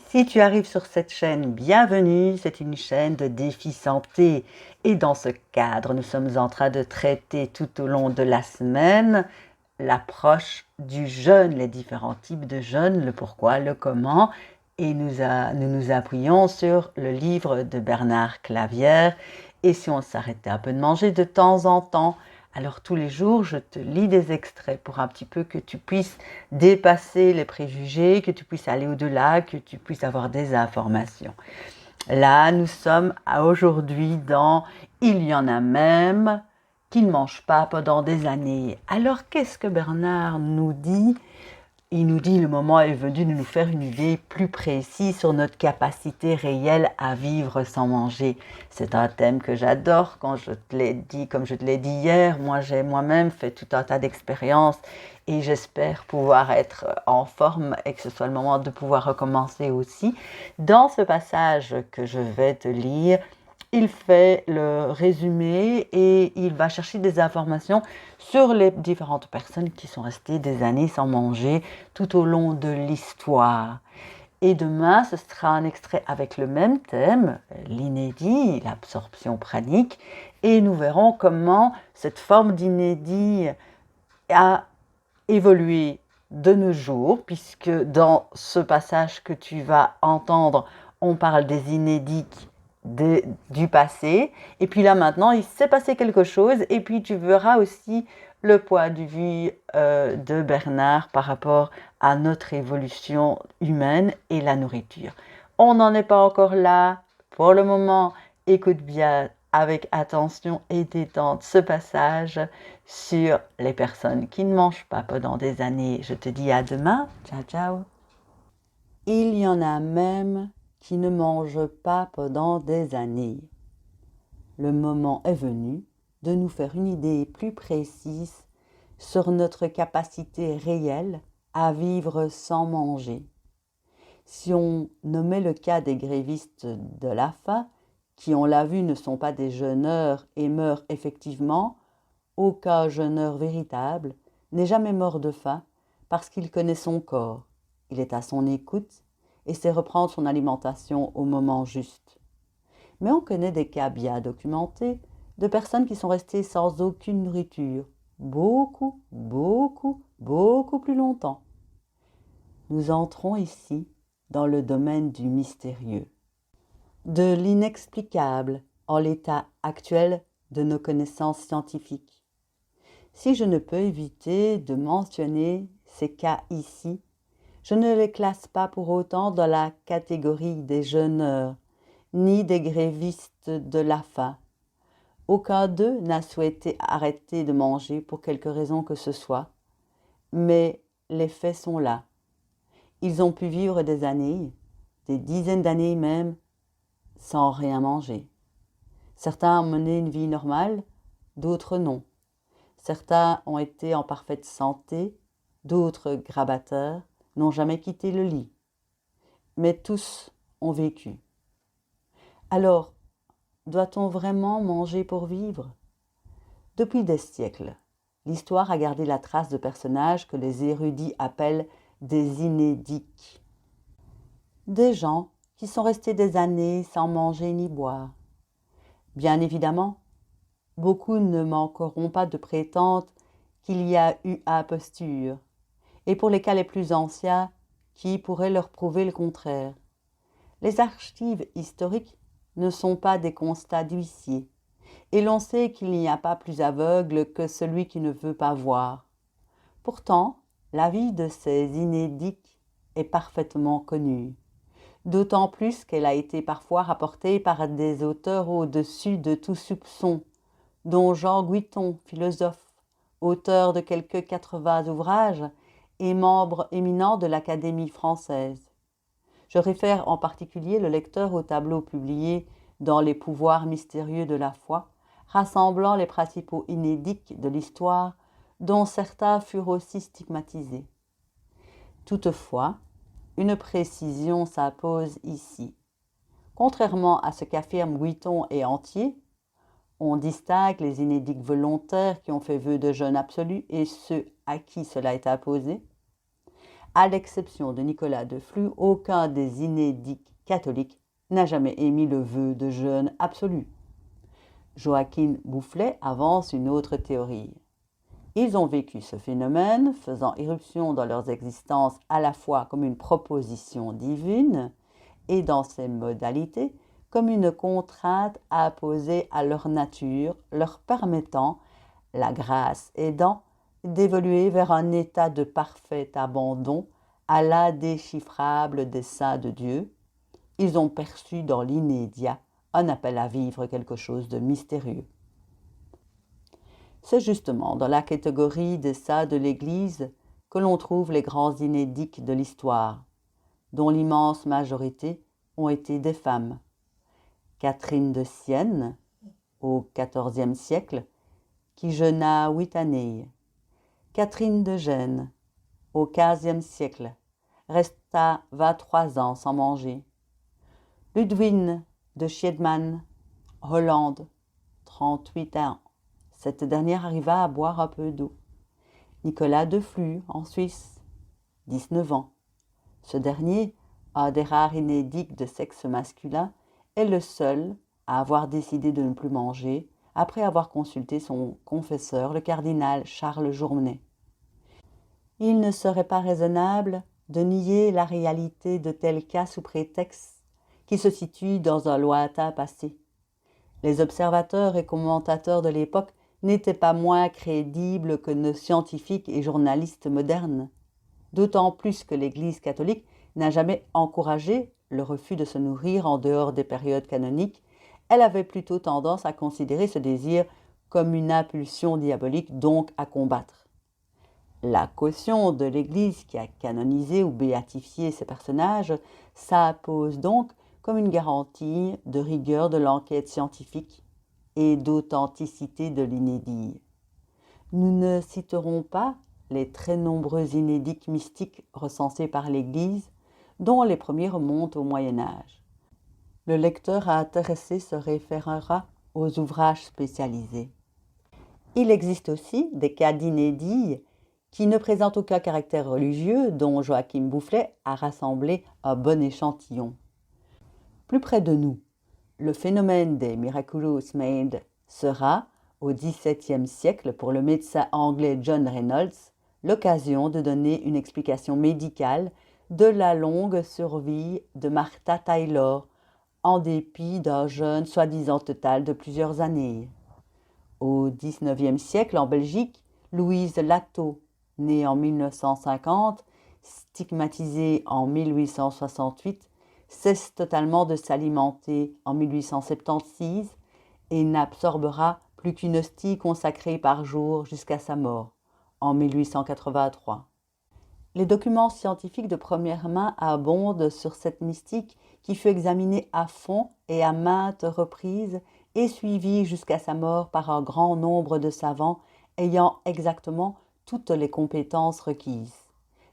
Si tu arrives sur cette chaîne, bienvenue, c'est une chaîne de défi santé. Et dans ce cadre, nous sommes en train de traiter tout au long de la semaine l'approche du jeûne, les différents types de jeûne, le pourquoi, le comment. Et nous appuyons sur le livre de Bernard Clavière. Et si on s'arrêtait un peu de manger de temps en temps, alors tous les jours, je te lis des extraits pour un petit peu que tu puisses dépasser les préjugés, que tu puisses aller au-delà, que tu puisses avoir des informations. Là, nous sommes aujourd'hui dans Il y en a même qui ne mangent pas pendant des années. Alors, qu'est-ce que Bernard nous dit? Il nous dit le moment est venu de nous faire une idée plus précise sur notre capacité réelle à vivre sans manger. C'est un thème que j'adore, quand je te l'ai dit, comme je te l'ai dit hier. Moi, j'ai moi-même fait tout un tas d'expériences et j'espère pouvoir être en forme et que ce soit le moment de pouvoir recommencer aussi. Dans ce passage que je vais te lire, il fait le résumé et il va chercher des informations sur les différentes personnes qui sont restées des années sans manger tout au long de l'histoire. Et demain, ce sera un extrait avec le même thème, l'inédit, l'absorption pranique, et nous verrons comment cette forme d'inédit a évolué de nos jours, puisque dans ce passage que tu vas entendre, on parle des inédits du passé, et puis là maintenant il s'est passé quelque chose, et puis tu verras aussi le point de vue de Bernard par rapport à notre évolution humaine et la nourriture. On n'en est pas encore là pour le moment. Écoute bien avec attention et détente ce passage sur les personnes qui ne mangent pas pendant des années. Je te dis à demain. Ciao, ciao. Il y en a même qui ne mangent pas pendant des années. Le moment est venu de nous faire une idée plus précise sur notre capacité réelle à vivre sans manger. Si on nommait le cas des grévistes de la faim, qui on l'a vu ne sont pas des jeûneurs et meurent effectivement, aucun jeûneur véritable n'est jamais mort de faim parce qu'il connaît son corps, il est à son écoute et sait reprendre son alimentation au moment juste. Mais on connaît des cas bien documentés de personnes qui sont restées sans aucune nourriture, beaucoup plus longtemps. Nous entrons ici dans le domaine du mystérieux, de l'inexplicable en l'état actuel de nos connaissances scientifiques. Si je ne peux éviter de mentionner ces cas ici, je ne les classe pas pour autant dans la catégorie des jeûneurs, ni des grévistes de la faim. Aucun d'eux n'a souhaité arrêter de manger pour quelque raison que ce soit, mais les faits sont là. Ils ont pu vivre des années, des dizaines d'années même, sans rien manger. Certains ont mené une vie normale, d'autres non. Certains ont été en parfaite santé, d'autres grabateurs, n'ont jamais quitté le lit. Mais tous ont vécu. Alors, doit-on vraiment manger pour vivre? Depuis des siècles, l'histoire a gardé la trace de personnages que les érudits appellent des inédits. Des gens qui sont restés des années sans manger ni boire. Bien évidemment, beaucoup ne manqueront pas de prétendre qu'il y a eu imposture, et pour les cas les plus anciens, qui pourraient leur prouver le contraire. Les archives historiques ne sont pas des constats d'huissier, et l'on sait qu'il n'y a pas plus aveugle que celui qui ne veut pas voir. Pourtant, la vie de ces inédits est parfaitement connue, d'autant plus qu'elle a été parfois rapportée par des auteurs au-dessus de tout soupçon, dont Jean Guiton, philosophe, auteur de quelques 80 ouvrages et membre éminent de l'Académie française. Je réfère en particulier le lecteur au tableau publié dans Les pouvoirs mystérieux de la foi, rassemblant les principaux inédits de l'histoire, dont certains furent aussi stigmatisés. Toutefois, une précision s'impose ici. Contrairement à ce qu'affirment Guiton et Antier, on distingue les inédits volontaires qui ont fait vœu de jeûne absolu et ceux à qui cela est imposé. À l'exception de Nicolas de Flux, aucun des inédits catholiques n'a jamais émis le vœu de jeûne absolu. Joachim Boufflet avance une autre théorie. Ils ont vécu ce phénomène, faisant irruption dans leurs existences à la fois comme une proposition divine et dans ses modalités comme une contrainte apposée à leur nature, leur permettant, la grâce aidant, d'évoluer vers un état de parfait abandon à l'indéchiffrable dessein de Dieu. Ils ont perçu dans l'immédiat un appel à vivre quelque chose de mystérieux. C'est justement dans la catégorie des saints de l'Église que l'on trouve les grands inédits de l'histoire, dont l'immense majorité ont été des femmes. Catherine de Sienne, au XIVe siècle, qui jeûna 8 années. Catherine de Gênes, au XVe siècle, resta 23 ans sans manger. Ludwine de Schiedman, Hollande, 38 ans. Cette dernière arriva à boire un peu d'eau. Nicolas de Flux, en Suisse, 19 ans. Ce dernier, un des rares inédits de sexe masculin, est le seul à avoir décidé de ne plus manger après avoir consulté son confesseur, le cardinal Charles Journet. Il ne serait pas raisonnable de nier la réalité de tels cas sous prétexte qui se situent dans un lointain passé. Les observateurs et commentateurs de l'époque n'étaient pas moins crédibles que nos scientifiques et journalistes modernes, d'autant plus que l'Église catholique n'a jamais encouragé le refus de se nourrir en dehors des périodes canoniques. Elle avait plutôt tendance à considérer ce désir comme une impulsion diabolique, donc à combattre. La caution de l'Église qui a canonisé ou béatifié ces personnages s'impose donc comme une garantie de rigueur de l'enquête scientifique et d'authenticité de l'inédit. Nous ne citerons pas les très nombreux inédits mystiques recensés par l'Église, dont les premiers remontent au Moyen-Âge. Le lecteur intéressé se référera aux ouvrages spécialisés. Il existe aussi des cas d'inédits qui ne présentent aucun caractère religieux, dont Joachim Boufflet a rassemblé un bon échantillon. Plus près de nous, le phénomène des Miraculous Made sera, au XVIIe siècle, pour le médecin anglais John Reynolds, l'occasion de donner une explication médicale de la longue survie de Martha Taylor, en dépit d'un jeûne soi-disant total de plusieurs années. Au XIXe siècle, en Belgique, Louise Lattot, née en 1950, stigmatisée en 1868, cesse totalement de s'alimenter en 1876 et n'absorbera plus qu'une hostie consacrée par jour jusqu'à sa mort, en 1883. Les documents scientifiques de première main abondent sur cette mystique qui fut examinée à fond et à maintes reprises et suivie jusqu'à sa mort par un grand nombre de savants ayant exactement toutes les compétences requises.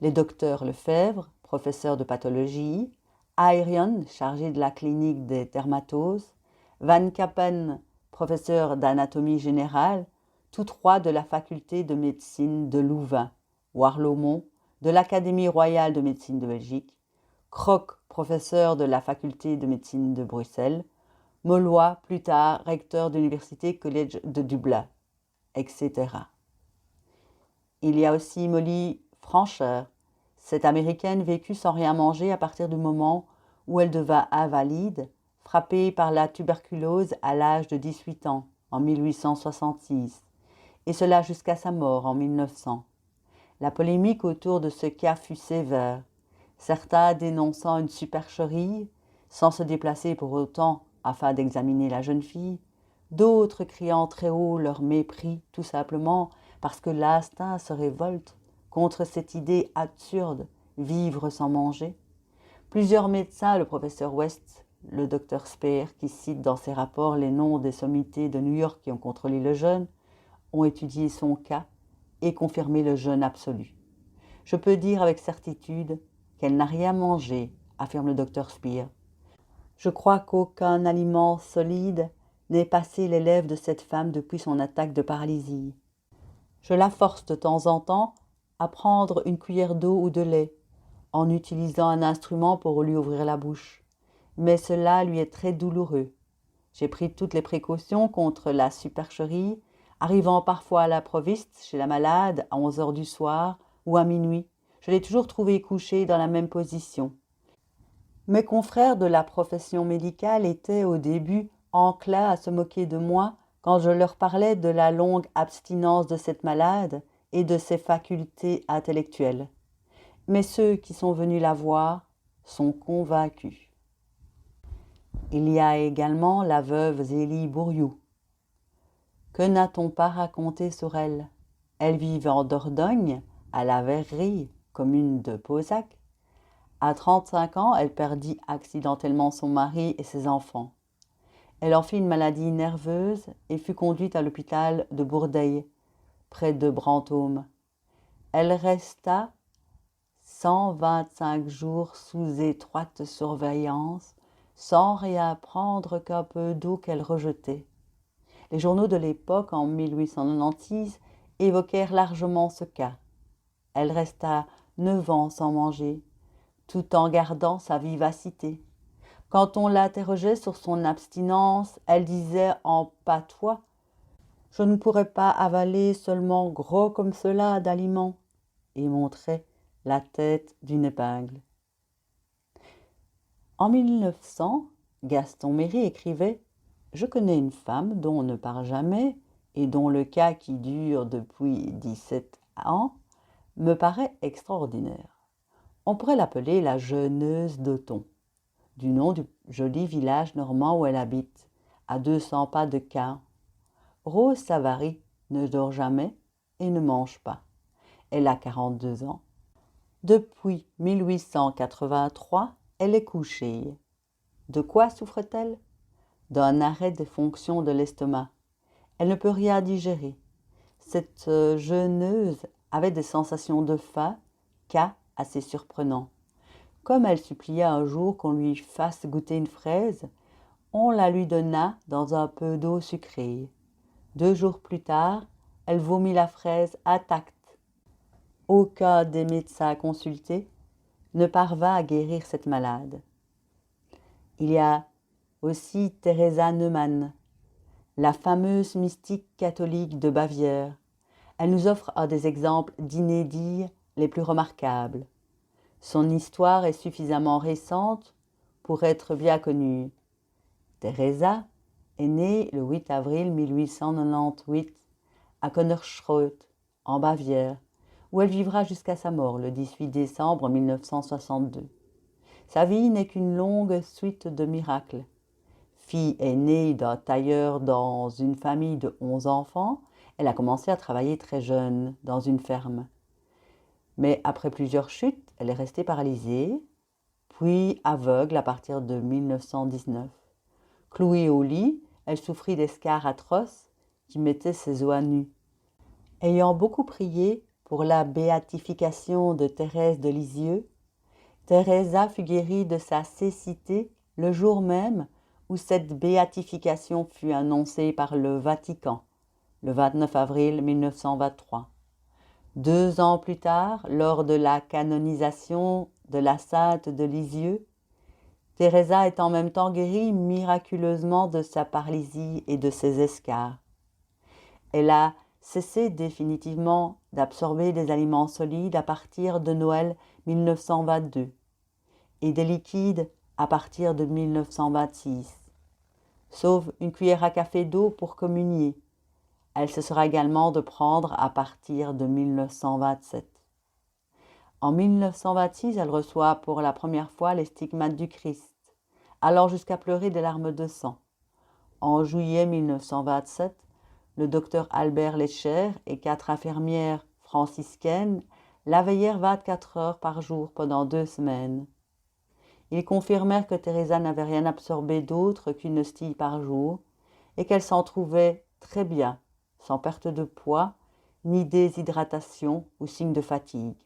Les docteurs Lefebvre, professeur de pathologie, Ayrion, chargé de la clinique des dermatoses, Van Cappen, professeur d'anatomie générale, tous trois de la faculté de médecine de Louvain, Warlomont, de l'Académie royale de médecine de Belgique, Croc, professeur de la faculté de médecine de Bruxelles, Molloy, plus tard recteur de l'Université College de Dublin, etc. Il y a aussi Molly Francher. Cette Américaine vécut sans rien manger à partir du moment où elle devint invalide, frappée par la tuberculose à l'âge de 18 ans, en 1866, et cela jusqu'à sa mort en 1900. La polémique autour de ce cas fut sévère, certains dénonçant une supercherie, sans se déplacer pour autant afin d'examiner la jeune fille, d'autres criant très haut leur mépris tout simplement parce que l'instinct se révolte contre cette idée absurde, vivre sans manger. Plusieurs médecins, le professeur West, le docteur Speer, qui cite dans ses rapports les noms des sommités de New York qui ont contrôlé le jeûne, ont étudié son cas et confirmé le jeûne absolu. Je peux dire avec certitude qu'elle n'a rien mangé, affirme le docteur Speer. Je crois qu'aucun aliment solide n'ait passé les lèvres de cette femme depuis son attaque de paralysie. Je la force de temps en temps à prendre une cuillère d'eau ou de lait, en utilisant un instrument pour lui ouvrir la bouche. Mais cela lui est très douloureux. J'ai pris toutes les précautions contre la supercherie, arrivant parfois à l'improviste chez la malade à 11 heures du soir ou à minuit. Je l'ai toujours trouvé couché dans la même position. Mes confrères de la profession médicale étaient au début enclins à se moquer de moi quand je leur parlais de la longue abstinence de cette malade et de ses facultés intellectuelles. Mais ceux qui sont venus la voir sont convaincus. Il y a également la veuve Zélie Bourriou. Que n'a-t-on pas raconté sur elle? Elle vivait en Dordogne, à la Verrerie, commune de Pauzac. À 35 ans, elle perdit accidentellement son mari et ses enfants. Elle en fit une maladie nerveuse et fut conduite à l'hôpital de Bourdeille, près de Brantôme. Elle resta 125 jours sous étroite surveillance, sans rien prendre qu'un peu d'eau qu'elle rejetait. Les journaux de l'époque, en 1896, évoquèrent largement ce cas. Elle resta 9 ans sans manger, tout en gardant sa vivacité. Quand on l'interrogeait sur son abstinence, elle disait en patois « Je ne pourrais pas avaler seulement gros comme cela d'aliments » et montrait la tête d'une épingle. En 1900, Gaston Méry écrivait « Je connais une femme dont on ne parle jamais et dont le cas qui dure depuis 17 ans me paraît extraordinaire. On pourrait l'appeler la Jeuneuse d'Othon, du nom du joli village normand où elle habite, à 200 pas de Caen. Rose Savary ne dort jamais et ne mange pas. Elle a 42 ans. Depuis 1883, elle est couchée. De quoi souffre-t-elle? D'un arrêt des fonctions de l'estomac. Elle ne peut rien digérer. Cette jeuneuse avait des sensations de faim, cas assez surprenant. Comme elle supplia un jour qu'on lui fasse goûter une fraise, on la lui donna dans un peu d'eau sucrée. 2 jours plus tard, elle vomit la fraise intacte. Aucun des médecins consultés ne parvint à guérir cette malade. Il y a aussi Theresa Neumann, la fameuse mystique catholique de Bavière. Elle nous offre un des exemples d'inédits les plus remarquables. Son histoire est suffisamment récente pour être bien connue. Theresa est née le 8 avril 1898 à Konnerschroth, en Bavière, où elle vivra jusqu'à sa mort le 18 décembre 1962. Sa vie n'est qu'une longue suite de miracles. Fille aînée d'un tailleur dans une famille de 11 enfants, elle a commencé à travailler très jeune dans une ferme. Mais après plusieurs chutes, elle est restée paralysée, puis aveugle à partir de 1919. Clouée au lit, elle souffrit d'escarres atroces qui mettaient ses os à nu. Ayant beaucoup prié pour la béatification de Thérèse de Lisieux, Theresa fut guérie de sa cécité le jour même où cette béatification fut annoncée par le Vatican, le 29 avril 1923. 2 ans plus tard, lors de la canonisation de la sainte de Lisieux, Theresa est en même temps guérie miraculeusement de sa paralysie et de ses escarres. Elle a cessé définitivement d'absorber des aliments solides à partir de Noël 1922 et des liquides à partir de 1926, sauf une cuillère à café d'eau pour communier. Elle cessera également de prendre à partir de 1927. En 1926, elle reçoit pour la première fois les stigmates du Christ, allant jusqu'à pleurer des larmes de sang. En juillet 1927, le docteur Albert Lescher et 4 infirmières franciscaines la veillèrent 24 heures par jour pendant 2 semaines. Ils confirmèrent que Theresa n'avait rien absorbé d'autre qu'une hostie par jour et qu'elle s'en trouvait très bien, sans perte de poids, ni déshydratation ou signe de fatigue.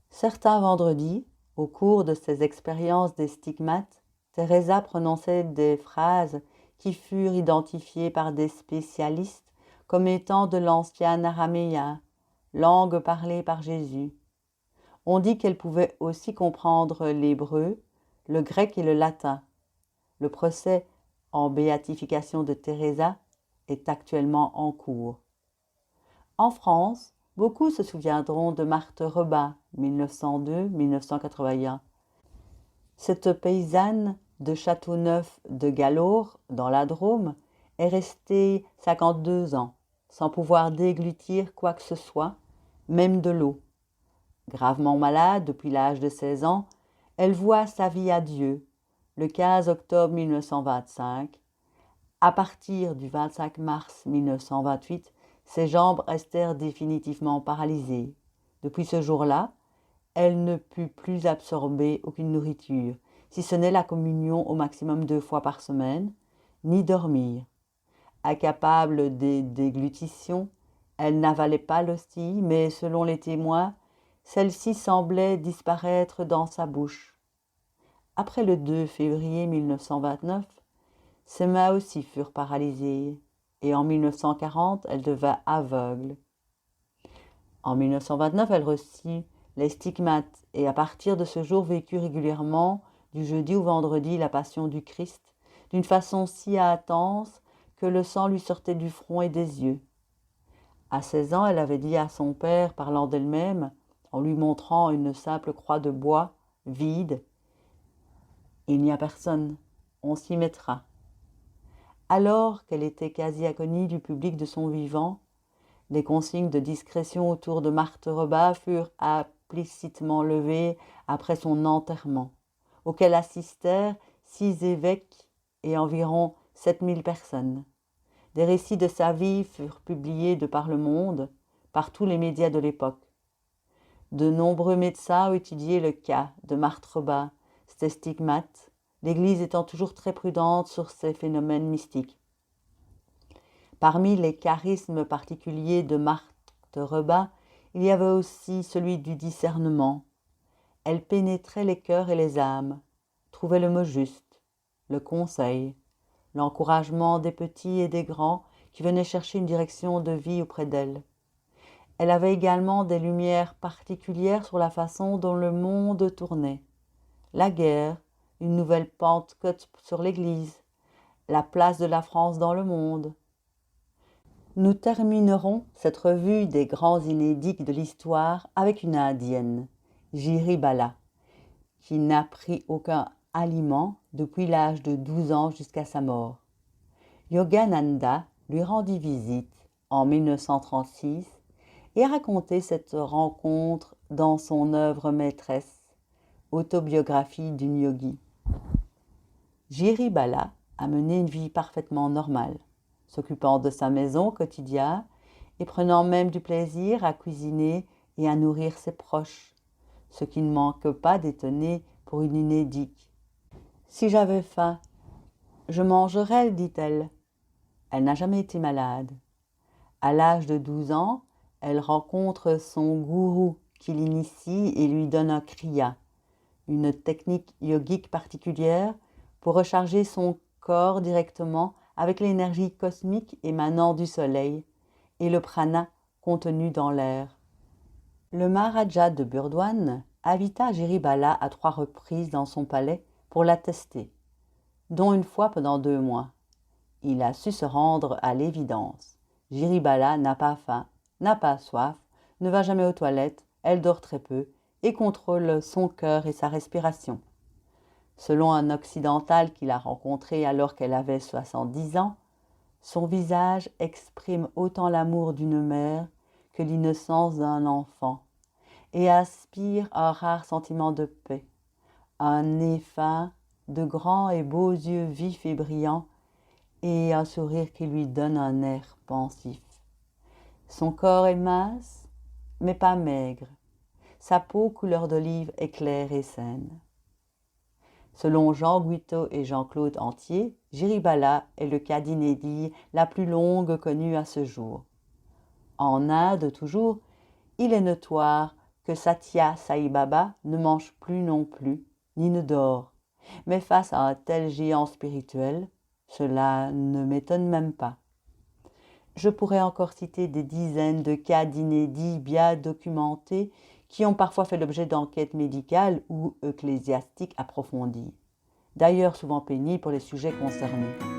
Certains vendredis, au cours de ces expériences des stigmates, Theresa prononçait des phrases qui furent identifiées par des spécialistes comme étant de l'ancien araméen, langue parlée par Jésus. On dit qu'elle pouvait aussi comprendre l'hébreu, le grec et le latin. Le procès en béatification de Teresa est actuellement en cours. En France, beaucoup se souviendront de Marthe Robin, 1902-1981. Cette paysanne de Châteauneuf de Galaure, dans la Drôme, est restée 52 ans, sans pouvoir déglutir quoi que ce soit, même de l'eau. Gravement malade depuis l'âge de 16 ans, elle voua sa vie à Dieu le 15 octobre 1925. À partir du 25 mars 1928, ses jambes restèrent définitivement paralysées. Depuis ce jour-là, elle ne put plus absorber aucune nourriture, si ce n'est la communion au maximum 2 fois par semaine, ni dormir. Incapable des déglutitions, elle n'avalait pas l'hostie, mais selon les témoins, celle-ci semblait disparaître dans sa bouche. Après le 2 février 1929, ses mains aussi furent paralysées, et en 1940, elle devint aveugle. En 1929, elle reçut les stigmates et à partir de ce jour vécut régulièrement, du jeudi au vendredi, la passion du Christ, d'une façon si intense que le sang lui sortait du front et des yeux. À 16 ans, elle avait dit à son père, parlant d'elle-même, en lui montrant une simple croix de bois vide, « Il n'y a personne, on s'y mettra ». Alors qu'elle était quasi inconnue du public de son vivant, les consignes de discrétion autour de Marthe Robin furent implicitement levées après son enterrement, auquel assistèrent 6 évêques et environ 7000 personnes. Des récits de sa vie furent publiés de par le monde, par tous les médias de l'époque. De nombreux médecins ont étudié le cas de Marthe Robin, ses stigmates, l'Église étant toujours très prudente sur ces phénomènes mystiques. Parmi les charismes particuliers de Marthe Robin, il y avait aussi celui du discernement. Elle pénétrait les cœurs et les âmes, trouvait le mot juste, le conseil, l'encouragement des petits et des grands qui venaient chercher une direction de vie auprès d'elle. Elle avait également des lumières particulières sur la façon dont le monde tournait. La guerre, une nouvelle Pentecôte sur l'Église, la place de la France dans le monde. Nous terminerons cette revue des grands inédits de l'histoire avec une indienne, Jiri Bala, qui n'a pris aucun aliment depuis l'âge de 12 ans jusqu'à sa mort. Yogananda lui rendit visite en 1936 et a raconté cette rencontre dans son œuvre maîtresse, Autobiographie d'une yogi. Jiri Bala a mené une vie parfaitement normale, s'occupant de sa maison au quotidien et prenant même du plaisir à cuisiner et à nourrir ses proches, ce qui ne manque pas d'étonner pour une inédite. « Si j'avais faim, je mangerais, dit-elle. » Elle n'a jamais été malade. À l'âge de 12 ans, elle rencontre son gourou qui l'initie et lui donne un kriya, une technique yogique particulière pour recharger son corps directement avec l'énergie cosmique émanant du soleil et le prana contenu dans l'air. Le Maharaja de Burdwan invita Jiri Bala à 3 reprises dans son palais pour la tester, dont une fois pendant 2 mois. Il a su se rendre à l'évidence. Jiri Bala n'a pas faim, n'a pas soif, ne va jamais aux toilettes, elle dort très peu et contrôle son cœur et sa respiration. Selon un occidental qu'il a rencontré alors qu'elle avait 70 ans, son visage exprime autant l'amour d'une mère que l'innocence d'un enfant et aspire un rare sentiment de paix, un nez fin, de grands et beaux yeux vifs et brillants et un sourire qui lui donne un air pensif. Son corps est mince, mais pas maigre. Sa peau couleur d'olive est claire et saine. Selon Jean Guiteau et Jean-Claude Antier, Jiri Bala est le cas d'inédit la plus longue connue à ce jour. En Inde, toujours, il est notoire que Satya Sai Baba ne mange plus non plus, ni ne dort. Mais face à un tel géant spirituel, cela ne m'étonne même pas. Je pourrais encore citer des dizaines de cas d'inédits bien documentés qui ont parfois fait l'objet d'enquêtes médicales ou ecclésiastiques approfondies, d'ailleurs souvent pénibles pour les sujets concernés.